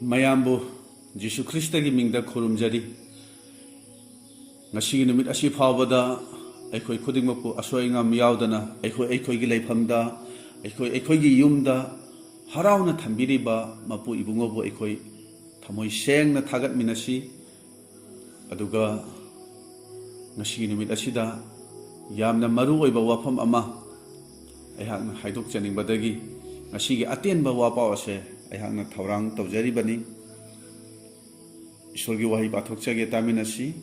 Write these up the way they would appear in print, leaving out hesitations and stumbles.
ꯃꯌꯥꯝꯕꯨ ꯖꯤꯁꯨ ꯈ꯭ꯔꯤꯁꯇꯒꯤ ꯃꯤꯡꯗ ꯈꯨꯔꯨꯝꯖꯔꯤ ꯉꯁꯤꯒꯤ ꯅꯨꯃꯤꯠ ꯑꯁꯤ ꯐꯥꯎꯕꯗ ꯑꯩꯈꯣꯏ ꯈꯨꯗꯤꯡꯃꯛꯄꯨ ꯑꯁꯣꯏ ꯑꯉꯥꯝ ꯌꯥꯎꯗꯅ ꯑꯩꯈꯣꯏꯒꯤ ꯂꯩꯐꯝꯗ ꯑꯩꯈꯣꯏꯒꯤ ꯌꯨꯝꯗ ꯍꯔꯥꯎꯅ ꯊꯝꯕꯤꯔꯤꯕ ꯃꯄꯨ ꯏꯕꯨꯡꯉꯣꯕꯨ ꯑꯩꯈꯣꯏ ꯊꯃꯣꯏ ꯁꯦꯡꯅ ꯊꯥꯒꯠꯃꯤꯟꯅꯁꯤ ꯑꯗꯨꯒ ꯉꯁꯤꯒꯤ ꯅꯨꯃꯤꯠ ꯑꯁꯤꯗ ꯌꯥꯝꯅ ꯃꯔꯨꯑꯣꯏꯕ ꯋꯥꯐꯝ ꯑꯃ ꯑꯩꯍꯥꯛꯅ ꯍꯥꯏꯗꯣꯛꯆꯅꯤꯡꯕꯗꯒꯤ ꯉꯁꯤꯒꯤ ꯑꯇꯦꯟꯕ ꯋꯥꯄꯥꯎ ꯑꯁꯦ ꯑꯩꯍꯥꯛꯅ ꯊꯧꯔꯥꯡ ꯇꯧꯖꯔꯤꯕꯅꯤ ꯏꯁꯣꯔꯒꯤ ꯋꯥꯍꯩ ꯄꯥꯊꯣꯛꯆꯒꯦ ꯇꯥꯃꯤꯟꯅꯁꯤ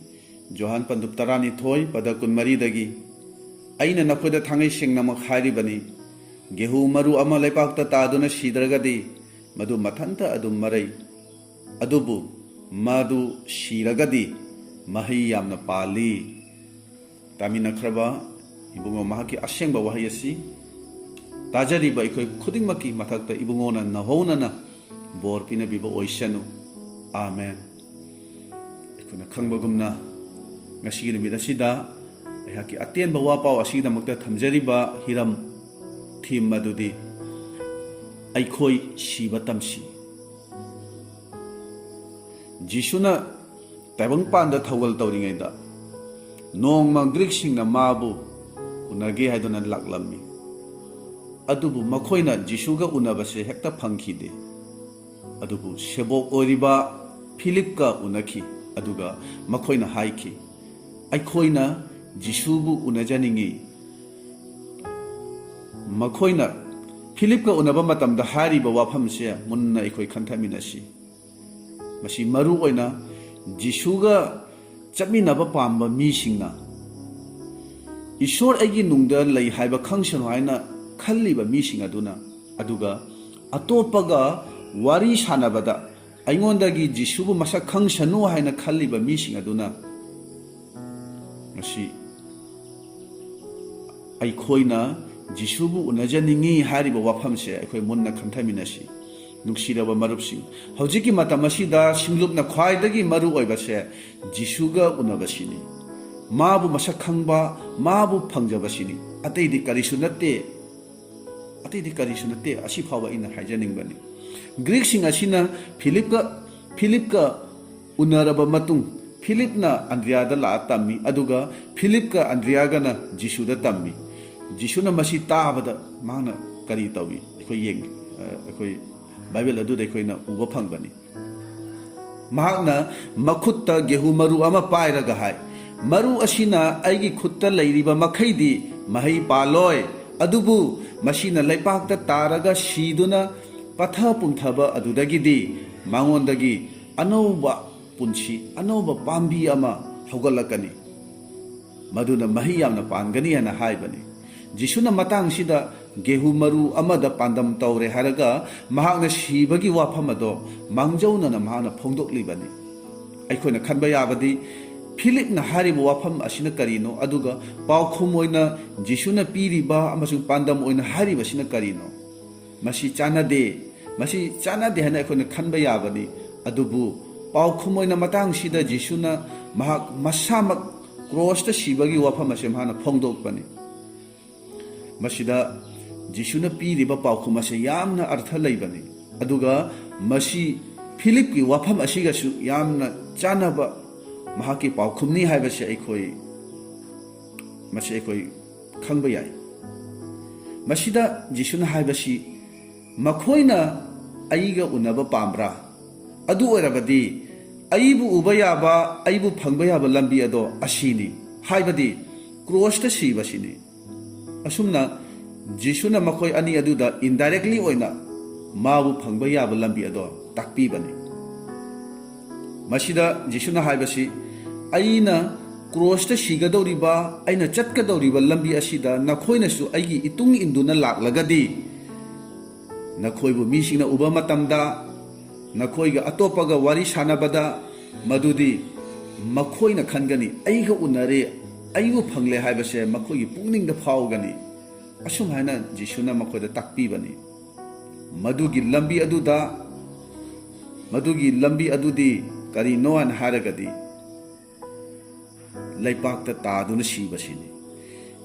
ꯖꯣꯍꯥꯟ ꯄꯟꯗꯨꯞ 12 ꯄꯗ 24 ꯑꯩꯅ ꯅꯈꯣꯏꯗ ꯊꯥꯡꯉꯩ ꯁꯦꯡꯅꯃꯛ ꯍꯥꯏꯔꯤꯕꯅꯤ ꯒꯦꯍꯨ ꯃꯔꯨ ꯑꯃ ꯂꯩꯄꯥꯛꯇ ꯇꯥꯗꯨꯅ ꯁꯤꯗ꯭ꯔꯒꯗꯤ ꯃꯗꯨ ꯃꯊꯟꯇ ꯑꯗꯨꯝ ꯃꯔꯩ ꯑꯗꯨꯕꯨ ꯃꯗꯨ ꯁꯤꯔꯒꯗꯤ ꯃꯍꯩ ꯌꯥꯝꯅ ꯄꯥꯜꯂꯤ ꯇꯥꯃꯤꯟꯅꯈ꯭ꯔꯕ ꯏꯕꯨꯡꯉꯣ ꯃꯍꯥꯛꯀꯤ ꯑꯁꯦꯡꯕ ꯋꯥꯍꯩ ꯑꯁꯤ ꯇꯥꯖꯔꯤꯕ ꯑꯩꯈꯣꯏ ꯈꯨꯗꯤꯡꯃꯛꯀꯤ ꯃꯊꯛꯇ ꯏꯕꯨꯡꯉꯣꯅ ꯅꯍꯧꯅꯅ ꯕꯣꯔ ꯄꯤꯅꯕꯤꯕ ꯑꯣꯏꯁꯅꯨ 아멘. ꯑꯩꯈꯣꯏꯅ ꯈꯪꯕꯒꯨꯝꯅ ꯉꯁꯤꯒꯤ ꯅꯨꯃꯤꯠ ꯑꯁꯤꯗ ꯑꯩꯍꯥꯛꯀꯤ ꯑꯇꯦꯟꯕ ꯋꯥꯄꯥꯎ ꯑꯁꯤꯒꯤꯗꯃꯛꯇ ꯊꯝꯖꯔꯤꯕ ꯍꯤꯔꯝ ꯊꯤꯝ ꯑꯗꯨꯗꯤ ꯑꯩꯈꯣꯏ ꯁꯤꯕ ꯇꯝꯁꯤ. ꯖꯤꯁꯨꯅ ꯇꯥꯏꯕꯪꯄꯥꯟꯗ ꯊꯧꯒꯜ ꯇꯧꯔꯤꯉꯩꯗ ꯅꯣꯡꯃ ꯒ꯭ꯔꯤꯛꯁꯤꯡꯅ ꯃꯥꯕꯨ ꯎꯅꯒꯦ ꯍꯥꯏꯗꯨꯅ ꯂꯥꯛꯂꯝꯃꯤ. ꯑꯗꯨꯕꯨ ꯃꯈꯣꯏꯅ ꯖꯤꯁꯨꯒ ꯎꯅꯕꯁꯦ ꯍꯦꯛꯇ ꯐꯪꯈꯤꯗꯦ. ꯑꯗꯨꯕꯨ ꯁꯦꯕꯣꯛ ꯑꯣꯏꯔꯤꯕ ꯐꯤꯂꯤꯞꯀ ꯎꯅꯈꯤ. ꯑꯗꯨꯒ ꯃꯈꯣꯏꯅ ꯍꯥꯏꯈꯤ ꯑꯩꯈꯣꯏꯅ ꯖꯤꯁꯨꯕꯨ ꯎꯅꯖꯅꯤꯡꯉꯤ. ꯃꯈꯣꯏꯅ ꯐꯤꯂꯤꯞꯀ ꯎꯅꯕ ꯃꯇꯝꯗ ꯍꯥꯏꯔꯤꯕ ꯋꯥꯐꯝꯁꯦ ꯃꯨꯟꯅ ꯑꯩꯈꯣꯏ ꯈꯟꯊꯃꯤꯟꯅꯁꯤ. ꯃꯁꯤ ꯃꯔꯨ ꯑꯣꯏꯅ ꯖꯤꯁꯨꯒ ꯆꯠꯃꯤꯟꯅꯕ ꯄꯥꯝꯕ ꯃꯤꯁꯤꯡꯅ ꯏꯁꯣꯔ ꯑꯩꯒꯤ ꯅꯨꯡꯗ ꯂꯩ ꯍꯥꯏꯕ ꯈꯪꯁꯅꯨ ꯍꯥꯏꯅ ꯈꯜꯂꯤꯕ ꯃꯤꯁꯤꯡ ꯑꯗꯨꯅ ꯑꯗꯨꯒ ꯑꯇꯣꯞꯄꯒ ꯋꯥꯔꯤ ꯁꯥꯟꯅꯕꯗ ꯑꯩꯉꯣꯟꯗꯒꯤ ꯖꯤꯁꯨꯕꯨ ꯃꯁꯛ ꯈꯪꯁꯅꯨ ꯍꯥꯏꯅ ꯈꯜꯂꯤꯕ ꯃꯤꯁꯤꯡ ꯑꯗꯨꯅ ꯉꯁꯤ ꯑꯩꯈꯣꯏꯅ ꯖꯤꯁꯨꯕꯨ ꯎꯅꯖꯅꯤꯡꯉꯤ ꯍꯥꯏꯔꯤꯕ ꯋꯥꯐꯝꯁꯦ ꯑꯩꯈꯣꯏ ꯃꯨꯟꯅ ꯈꯟꯊꯃꯤꯟꯅꯁꯤ. ꯅꯨꯡꯁꯤꯔꯕ ꯃꯔꯨꯞꯁꯤꯡ, ꯍꯧꯖꯤꯛꯀꯤ ꯃꯇꯝ ꯑꯁꯤꯗ ꯁꯤꯡꯂꯨꯞꯅ ꯈ꯭ꯋꯥꯏꯗꯒꯤ ꯃꯔꯨ ꯑꯣꯏꯕꯁꯦ ꯖꯤꯁꯨꯒ ꯎꯅꯕꯁꯤꯅꯤ. 마부 마삭 ꯈꯪꯕ, 마부 ꯐꯪꯖꯕꯁꯤ니. ꯑꯇꯩꯗꯤ ꯀꯔꯤꯁꯨ ꯅꯠꯇꯦ. ꯑꯁꯤ ꯐꯥꯎꯕ ꯑꯩꯅ ꯍꯥꯏꯖꯅꯤꯡꯕꯅꯤ. ꯒ꯭ꯔꯤꯛꯁꯤꯡ ꯑꯁꯤꯅ ꯐꯤꯂꯤꯞꯀ ꯎꯅꯔꯕ ꯃꯇꯨꯡ ꯐꯤꯂꯤꯞꯅ ꯑꯟꯗ꯭ꯔꯤꯌꯥꯗ ꯂꯥꯛꯑ ꯇꯝꯃꯤ. ꯑꯗꯨꯒ ꯐꯤꯂꯤꯞꯀ ꯑꯟꯗ꯭ꯔꯤꯌꯥꯒꯅ ꯖꯤꯁꯨꯗ ꯇꯝꯃꯤ. ꯖꯤꯁꯨꯅ ꯃꯁꯤ ꯇꯥꯕꯗ ꯃꯥꯅ ꯀꯔꯤ ꯇꯧꯏ? ꯑꯩꯈꯣꯏ ꯕꯥꯏꯕꯜ ꯑꯗꯨꯗ ꯑꯩꯈꯣꯏꯅ ꯎꯕ ꯐꯪꯕꯅꯤ. ꯃꯍꯥꯛꯅ ꯃꯈꯨꯠꯇ ꯒꯦꯍꯨ ꯃꯔꯨ ꯑꯃ ꯄꯥꯏꯔꯒ ꯍꯥꯏ ꯃꯔꯨ ꯑꯁꯤꯅ ꯑꯩꯒꯤ ꯈꯨꯠꯇ ꯂꯩꯔꯤꯕ ꯃꯈꯩꯗꯤ ꯃꯍꯩ ꯄꯥꯜꯂꯣꯏ. ꯑꯗꯨꯕꯨ ꯃꯁꯤꯅ ꯂꯩꯄꯥꯛꯇ ꯇꯥꯔꯒ ꯁꯤꯗꯨꯅ ꯄꯠꯊ ꯄꯨꯝꯊꯕ ꯑꯗꯨꯗꯒꯤꯗꯤ ꯃꯉꯣꯟꯗꯒꯤ ꯑꯅꯧꯕ ꯄꯨꯟꯁꯤ, ꯑꯅꯧꯕ ꯄꯥꯝꯕꯤ ꯑꯃ ꯍꯧꯒꯠꯂꯛꯀꯅꯤ. ꯃꯗꯨꯅ ꯃꯍꯩ ꯌꯥꯝꯅ ꯄꯥꯟꯒꯅꯤ ꯍꯥꯏꯅ ꯍꯥꯏꯕꯅꯤ. ꯖꯤꯁꯨꯅ ꯃꯇꯥꯡꯁꯤꯗ ꯒꯦꯍꯨ ꯃꯔꯨ ꯑꯃꯗ ꯄꯥꯟꯗꯝ ꯇꯧꯔꯦ ꯍꯥꯏꯔꯒ ꯃꯍꯥꯛꯅ ꯁꯤꯕꯒꯤ ꯋꯥꯐꯝ ꯑꯗꯣ ꯃꯥꯡꯖꯧꯅꯅ ꯃꯍꯥꯛꯅ ꯐꯣꯡꯗꯣꯛꯂꯤꯕꯅꯤ. ꯑꯩꯈꯣꯏꯅ ꯈꯟꯕ ꯌꯥꯕꯗꯤ ꯐꯤꯂꯤꯞꯅ ꯍꯥꯏꯔꯤꯕ ꯋꯥꯐꯝ ꯑꯁꯤꯅ ꯀꯔꯤꯅꯣ? ꯑꯗꯨꯒ ꯄꯥꯎꯈꯨꯝ ꯑꯣꯏꯅ ꯖꯤꯁꯨꯅ ꯄꯤꯔꯤꯕ ꯑꯃꯁꯨꯡ ꯄꯥꯟꯗꯝ ꯑꯣꯏꯅ ꯍꯥꯏꯔꯤꯕꯁꯤꯅ ꯀꯔꯤꯅꯣ? ꯃꯁꯤ ꯆꯥꯟꯅꯗꯦ ꯍꯥꯏꯅ ꯑꯩꯈꯣꯏꯅ ꯈꯟꯕ ꯌꯥꯕꯅꯤ. ꯑꯗꯨꯕꯨ ꯄꯥꯎꯈꯨꯝ ꯑꯣꯏꯅ ꯃꯇꯥꯡꯁꯤꯗ ꯖꯤꯁꯨꯅ ꯃꯍꯥꯛ ꯃꯁꯥꯃꯛ ꯀ꯭ꯔꯣꯁꯇ ꯁꯤꯕꯒꯤ ꯋꯥꯐꯝ ꯑꯁꯤ ꯃꯍꯥꯛꯅ ꯐꯣꯡꯗꯣꯛꯄꯅꯤ. ꯃꯁꯤꯗ ꯖꯤꯁꯨꯅ ꯄꯤꯔꯤꯕ ꯄꯥꯎꯈꯨꯝ ꯑꯁꯤ ꯌꯥꯝꯅ ꯑꯔꯊ ꯂꯩꯕꯅꯤ. ꯑꯗꯨꯒ ꯃꯁꯤ ꯐꯤꯂꯤꯞꯀꯤ ꯋꯥꯐꯝ ꯑꯁꯤꯒꯁꯨ ꯌꯥꯝꯅ ꯆꯥꯟꯅꯕ ꯃꯍꯥꯛꯀꯤ ꯄꯥꯎꯈꯨꯝꯅꯤ ꯍꯥꯏꯕꯁꯤ ꯑꯩꯈꯣꯏ ꯈꯪꯕ ꯌꯥꯏ. ꯃꯁꯤꯗ ꯖꯤꯁꯨꯅ ꯍꯥꯏꯕꯁꯤ ꯃꯈꯣꯏꯅ ꯑꯩꯒ ꯎꯅꯕ ꯄꯥꯝꯕ꯭ꯔꯥ? ꯑꯗꯨ ꯑꯣꯏꯔꯕꯗꯤ ꯑꯩꯕꯨ ꯎꯕ ꯌꯥꯕ, ꯑꯩꯕꯨ ꯐꯪꯕ ꯌꯥꯕ ꯂꯝꯕꯤ ꯑꯗꯣ ꯑꯁꯤꯅꯤ, ꯍꯥꯏꯕꯗꯤ ꯀ꯭ꯔꯣꯁꯇ ꯁꯤꯕꯁꯤꯅꯤ. ꯑꯁꯨꯝꯅ ꯖꯤꯁꯨꯅ ꯃꯈꯣꯏ ꯑꯅꯤ ꯑꯗꯨꯗ ꯏꯟꯗꯥꯏꯔꯦꯛꯂꯤ ꯑꯣꯏꯅ ꯃꯥꯕꯨ ꯐꯪꯕ ꯌꯥꯕ ꯂꯝꯕꯤ ꯑꯗꯣ ꯇꯥꯛꯄꯤꯕꯅꯤ. ꯃꯁꯤꯗ ꯖꯤꯁꯨꯅ ꯍꯥꯏꯕꯁꯤ ꯑꯩꯅ ꯀ꯭ꯔꯣꯁꯇ ꯁꯤꯒꯗꯧꯔꯤꯕ, ꯑꯩꯅ ꯆꯠꯀꯗꯧꯔꯤꯕ ꯂꯝꯕꯤ ꯑꯁꯤꯗ ꯅꯈꯣꯏꯅꯁꯨ ꯑꯩꯒꯤ ꯏꯇꯨꯡ ꯏꯟꯗꯨꯅ ꯂꯥꯛꯂꯒꯗꯤ ꯅꯈꯣꯏꯕꯨ ꯃꯤꯁꯤꯡꯅ ꯎꯕ ꯃꯇꯝꯗ, ꯅꯈꯣꯏꯒ ꯑꯇꯣꯞꯄꯒ ꯋꯥꯔꯤ ꯁꯥꯟꯅꯕꯗ ꯃꯗꯨꯗꯤ ꯃꯈꯣꯏꯅ ꯈꯟꯒꯅꯤ ꯑꯩꯒ ꯎꯅꯔꯦ, ꯑꯩꯕꯨ ꯐꯪꯂꯦ ꯍꯥꯏꯕꯁꯦ ꯃꯈꯣꯏꯒꯤ ꯄꯨꯛꯅꯤꯡꯗ ꯐꯥꯎꯒꯅꯤ. ꯑꯁꯨꯝ ꯍꯥꯏꯅ ꯖꯤꯁꯨꯅ ꯃꯈꯣꯏꯗ ꯇꯥꯛꯄꯤꯕꯅꯤ. ꯃꯗꯨꯒꯤ ꯂꯝꯕꯤ ꯑꯗꯨꯗꯤ ꯀꯔꯤꯅꯣ ꯍꯥꯏꯅ ꯍꯥꯏꯔꯒꯗꯤ ꯂꯩꯄꯥꯛꯇ ꯇꯥꯗꯨꯅ ꯁꯤꯕꯁꯤꯅꯤ.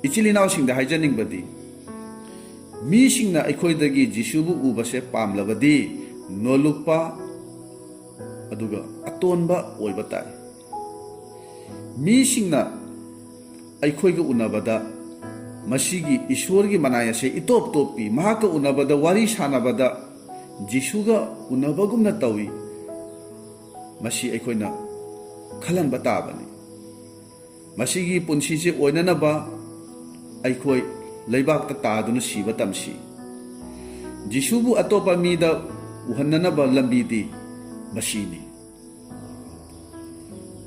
ꯏꯆꯤꯜ ꯏꯅꯥꯎꯁꯤꯡꯗ ꯍꯥꯏꯖꯅꯤꯡꯕꯗꯤ ꯃꯤꯁꯤꯡꯅ ꯑꯩꯈꯣꯏꯗꯒꯤ ꯖꯤꯁꯨꯕꯨ ꯎꯕꯁꯦ ꯄꯥꯝꯂꯕꯗꯤ ꯅꯣꯜꯂꯨꯛꯄ, aduga atonba oiba tai mi singna aikhoi ga unabada masigi ishwar gi manaya se itop topi mahaka unabada wari sanabada jisuga unabagumna tawi masi aikhoina khalan batabani masigi punsi se oinana ba aikhoi leibak ta taduna siba tamsi jisubu atopa mida uhannana ba lambi di masini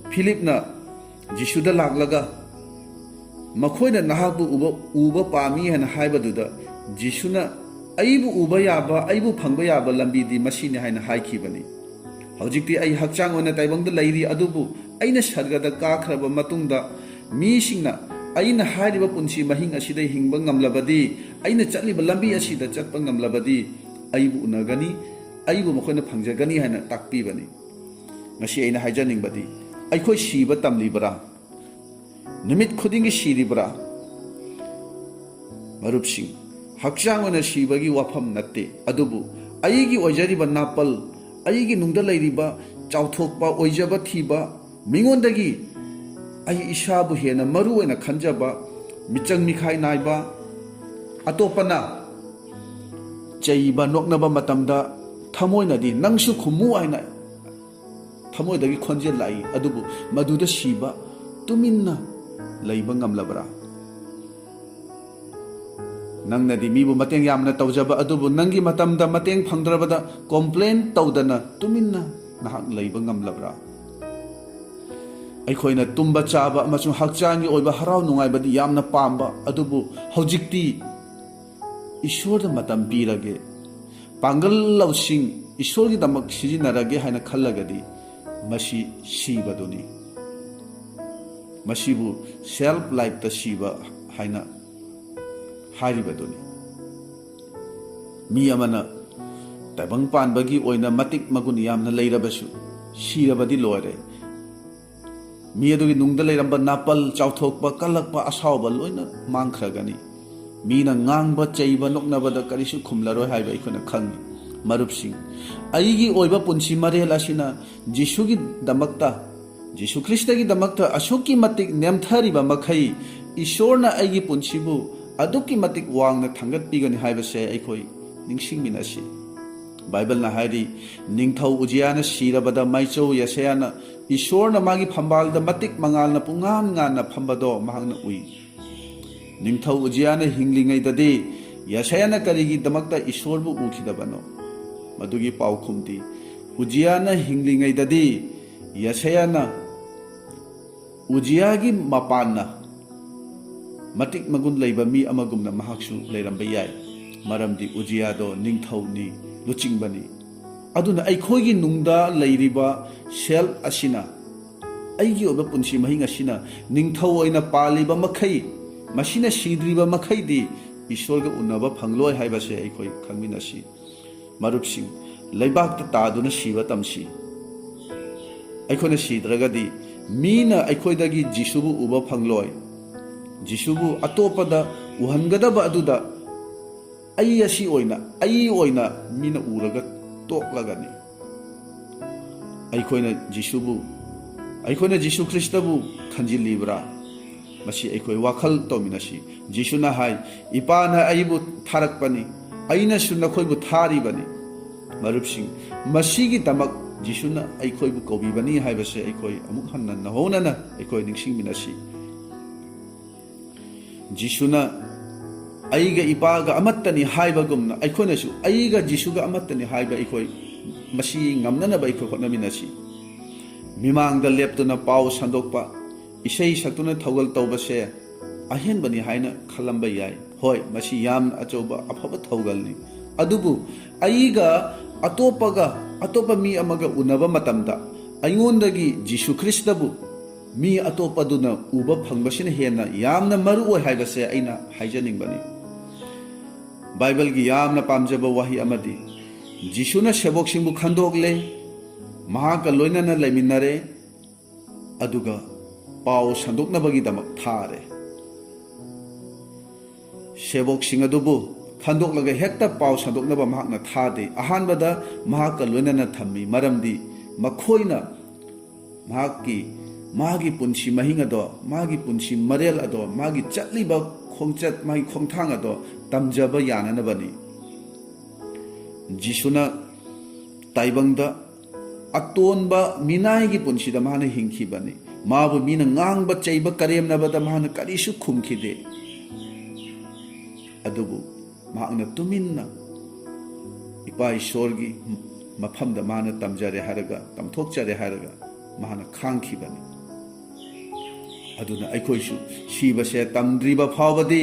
Philip na jisuda laglaga makhoina nahabu uba pami hana haibaduda jisuna aibu uba yaba aibu phangba yaba lambi di masini haina haikibani hojikti ai hakchang ona taibangda lairi adubu aina sargada kakhraba matungda mi singna aina hariba punsi mahing asida hingba ngamlabadi aina chatliba lambi asida chatpa ngamlabadi aibu unagani aibu makhoina phangjagani haina takpibani ngasi aina haijaningbadi aikhoi siba tamlibra nimit khudingi siribra marupsing hakchang ona sibagi wafam natte adubu aigi ojariba napal aigi nungda lairiba chauthokpa oijaba thiba mingondagi ai isabu hena maru oina khanjaba michang mikhai naiba atopana chaiba noknaba matamda thamoina di nangsu khumu aina thamoidagi khonje lai adubu maduda siba tuminna leiba ngamlabra nangna di mibu mateng yamna tawjaba adubu nangi matamda mateng phangdrabada complain tawdana tuminna nahak leiba ngamlabra aikhoina tumba chaba amachung hakchangi oiba harau nungai badi yamna pamba adubu hojikti ishwar matam pirage pangal lausing ishwar gi damak sijinarage haina khallagadi masi sibaduni masibu self life ta siba haina haribaduni mi amana tabang panbagi oina matik magun yamna leirabasu sirabadi loire mi adugi nungda leiramba napal chauthokpa kalakpa asawba loina mangkhragani mina ngangba chaiba noknabada karisu khumlaroi haiba ikona khangi marupsing aigi oiba punsi marel asina jisugi damakta jisu kristagi damakta ashuki matik nemthariba makhai ishorna aigi punsibu aduki matik wangna thangat pigani haibase aikoi ningsing minasi Bible na hari ningthau ujiana sirabada maichou yasayana ishorna magi phambalda matik mangalna pungam ngana phambado mahangna ui ningthau ujiana hinglingai dade yasayana karigi damakta ishorbu ukhidabano madugi paukhumdi ujiana hinglingai dade yasayana ujiagi mapanna matik magun leiba mi amagumna mahaksu leiramba yai maramdi ujiado ningthauni luchingbani aduna aikhoigi nungda leiriba self asina aigi oba punsi mahinga asina ningthau oina paliba makhai masina sidriba makhai di ishorga unaba phangloi haibase aikhoi khangminasi marupsing leibak ta taduna siba tamsi aikhona sidragadi mina aikhoidagi jisubu uba phangloi jisubu atopada uhangadaba aduda ai asi oina mina uraga toklagani aikhoina jisu kristabu khanjilibra masi aikhoi wakhal tominasi jisuna hai ipana aibu tharakpani aina sunna khoibu tharibani marupsing masigi tamak jisuna aikhoibu kobibani haibase aikhoi amuk hanna nahonana aikhoi ningsing minasi jisuna aiga ipaga amattani haibagumna aikhoinasu aiga jisuga amattani haiba aikoi masi ngamnana ba aikoi hotnaminasi mimangda leptuna pau sandokpa isei saktuna thogal tawbase ahenbani haina khalamba yai hoi masi yam achoba afaba thogalni adubu aiga atopa mi amaga unaba matamda aingondagi jisu kristabu mi atopaduna uba phangbasina hena yamna maru oi haibase aina haijaningbani Bible gi yamna pamjaba wahi amadi jisuna sebok singbu khandokle mahaka loinana laiminare aduga pau sandoknabagi damak thare sebok sing adubu khandoklaga hekta pau sandoknaba mahakna thade ahanbada mahaka loinana thammi maramdi मखोइना मागी पुंसी महिंग अदो मागी पुंसी मरेल अदो मागी चटलीबा खोंगचत मागी खोंगथांग अदो तमजबा याननबनी जिसुना ताइबंगदा अतोनबा मिनायगी पुंसीदा माने हिंखिबनी माबु Meena ngang चैबा करेमनबदा माने करिसु खुमखिदे अदुबु मागना तुमिन्ना इपा ईश्वरगी मफमदा माना तमजरे हारगा तमथोकचरे हारगा माना खांखिबनी अदुना अखोइसु सीबसे तमद्रिबा फावबदी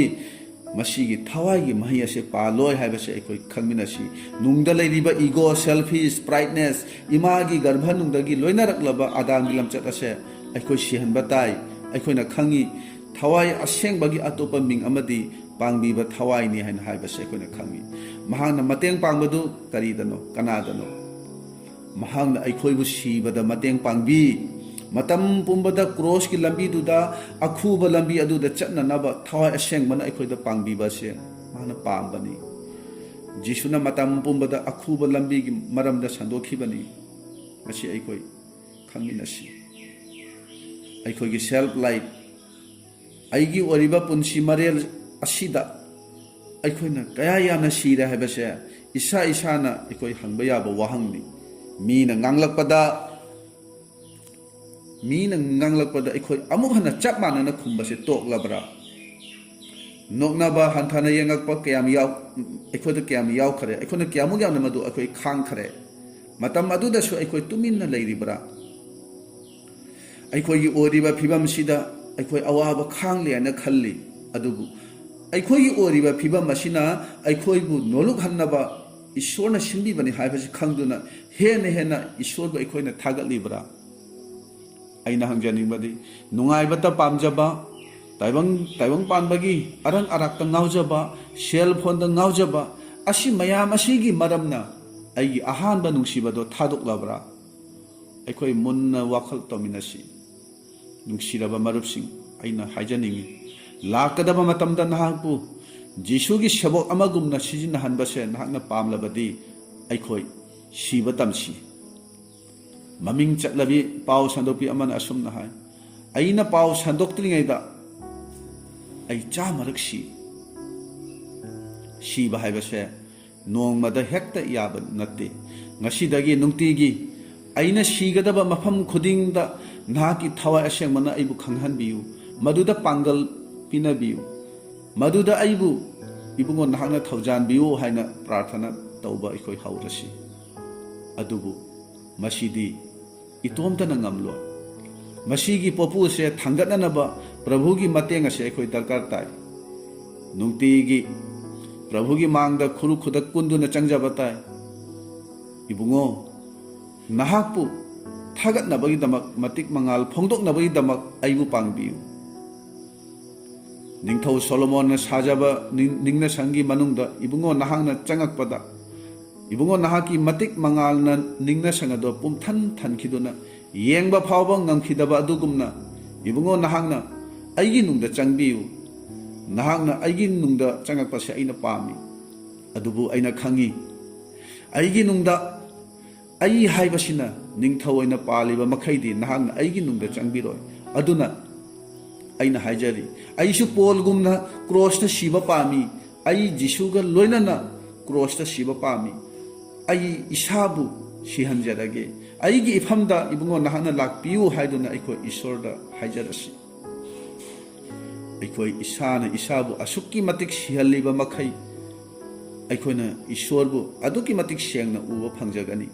मसीगी थवाइगी मही असे पालोय हाइबसे अखोइ खंगमिनसी नुंगदा लैरिबा ईगो सेल्फिश प्राइडनेस इमागी गर्भ नुंगदगी लोइनरकलबा आदामगी लमचत असे अखोइ सिहनबा ताई अखोइना खंगी थवाइ असेंगबगी अतोपा मिंग अमदी पांगबीबा थवाइनी हाइन हाइबसे अखोइना खंगी महांगना मतेंग पांगबदु करीदनो कनादनो महांगना अखोइबु सीबदा मतेंग पांगबी मतम पुंबदा क्रॉस की लंबी दुदा अखुब लंबी अदुदा चटननबा थवाइ असेंगबना अखोइदा पांगबीबासे माना पांबनी जिसुना मतम पुंबदा अखुब लंबी की मरमदा संदोखिबनी मसी अखोइ खंगिनसी अखोइगी सेल्फ लाइफ आइगी ओरिबा पुंसी मरेल असिदा अखोइना कया याना सीरे हाइबसे इसा इसाना अखोइ हंगबा याबा वाहंगनी मीना nganglakpada अखोइ अमुक हना चप मानना खुंबसे तोकलबरा नोकनाबा हंथाना यंगकपा कयाम याव अखोइदा कयाम याव खरे अखोइना कयामुक यावना मदु अखोइ खांग खरे मतम अदुदसु अखोइ तुमिन्ना लैरिबरा अखोइगी ओरिबा फिबम सिदा अखोइ अवाबा खांग लेना खल्ली अदुबु अखोइगी ओरिबा फिबम असिना अखोइबु नोलुक हन्नबा ईश्वरना सिंबिबनि हाइबसे खंगदुना हेना ईश्वरबु अखोइना थागतलिबरा अना हंजनिबदी नुंगाइबता पामजबा ताइबंग पानबगी अरंग अराक्ता ngaujaba सेल फोन दा ngaujaba असी मयाम असीगी मरमना अगी अहानबा नुंसीबदो थादोकलबरा अखोइ मुन्ना वाखल तोमिनसी नुंसीरबा मरुपसिंग अना हाइजनिंगी लाकदबा मतमदा नहाकपु जिसुगी सबक अमगुमना सिजिनहनबसे नहाकना पामलबदी अखोइ सीबा तमसी ममिंग चटलबी पाव संदोपी अमन असुमना हाय अइना पाव संदोक्त्रिङैदा अइ चामरक सीबा हाइबसे नोंगमदा हेक्ता याबा नत्ते ngasiदगी नुंगतिगी अइना सीगदबा मफम खुदिंगदा नाकी थवा असेंगमना अइबु खंगहनबियु मदुदा पांगल पिनबियु मदुदा अइबु इबुंगो नाहना थौजानबियु हाइना प्रार्थना तौबा अखोइ हौरसी अदुबु मसीदी इतोमतना ngamlo मसीगी पोपु से थांगतनबा प्रभु की मतेंग से अखोइ दरकार ताई नुंगतिगी प्रभु की मांगदा खुरु खुदक कुंदुना चंगजबा ताई इबुंगो नाहाकपु थागतनबगी दमक मतिक मंगाल फोंदोकनबगी दमक अइबु पांगबियु निंगथौ सोलोमोन साजबा निंगना संगी मनुंगदा इबुंगो नाहांगना चंगकपदा इबुंगो नाहाकी मतिक मंगालना निंगना संगदो पुमथन थनखिदुना येंगबा फावबा ngamkhidaba adugumna इबुंगो नाहांगना अइगी नुंगदा चंगबियु नाहांगना अइगी नुंगदा चंगकपसे अइना पामी अदुबु अइना खंगी अइगी नुंगदा अइ हाइबसिना निंगथौ ओइना पालिबा मखैदि नाहांगना अइगी नुंगदा चंगबिरोय अदुना अइना हाइजरी अइसु पोलगुमना क्रॉसता सीबा पामी अइ जिसुगा लोइनना क्रॉसता सीबा पामी अइ इसाबु सिहनजरगे अइगी इफमदा इबुंगो नाहना लाकपियु हाइदुना अखोइ ईश्वरदा हाइजरसी अखोइ इसाना इसाबु असुक्की मतिक सिहलिबा मखै अखोइना ईश्वरबु अदुकी मतिक सेंगना उबा फंगजगनी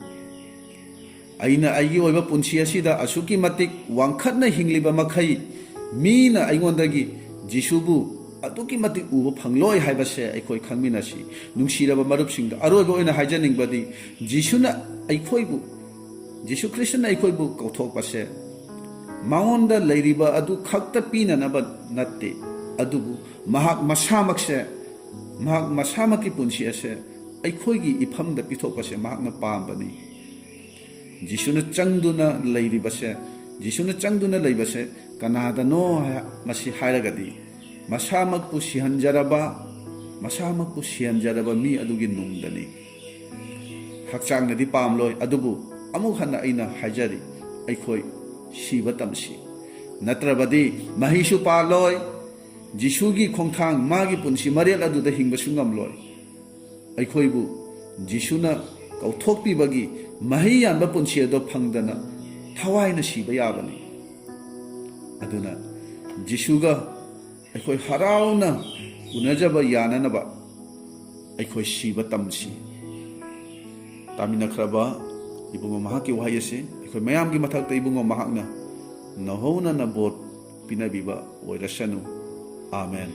अइना अइगी ओइबा पुंसी असिदा असुक्की मतिक वांखतना हिंगलिबा मखै मीना अइगोंदगी जिसुबु अदुकी मतिक उबा फंगलोय हाइबसे अखोइ खंगमिनसी नुंसीरबा मरुपसिंगदा अरोइबा ओइना हाइजनिंगबदी जिसुना अखोइबु जिसु ख्रिस्टन अखोइबु कौथोकपसे मांगोंदा लैरिबा अदु खक्ता पीननबा नत्ते अदुबु महाक मसामकसे महाक मसामकी पुंसी असे अखोइगी इफमदा पिथोकपसे महाकना पामबनी जिसुना चंगदुना लैरिबसे जिसुना चंगदुना लैबसे कनादनो मसी हाइरगदी मसामकपु सिहनजरबा मी अदुगी नुंगदनी हक्चांगनदी पामलोय अदुबु अमुक हन्ना अइना हाइजरी अइखोय सिबा तमसी नत्रबदी महिसु पालोय जिसुगी खोंथांग मागी पुंसी मरेल अदुदा हिंगबसु ngamloy अइखोयबु जिसुना कौथोकपीबगी मही यानबा पुंसी अदो फंगदना थवाइना सिबा याबनी अदुना जिसुगा अइखोय हराउना उनजबा याननबा अइखोय सिबा तमसी तामिनखरबा इबुंगो महाकी वहाय असे अइखोय मयामगी मथक्ता इबुंगो महाकना नहोना न बोट पिनाबिबा ओइरसनु आमेन।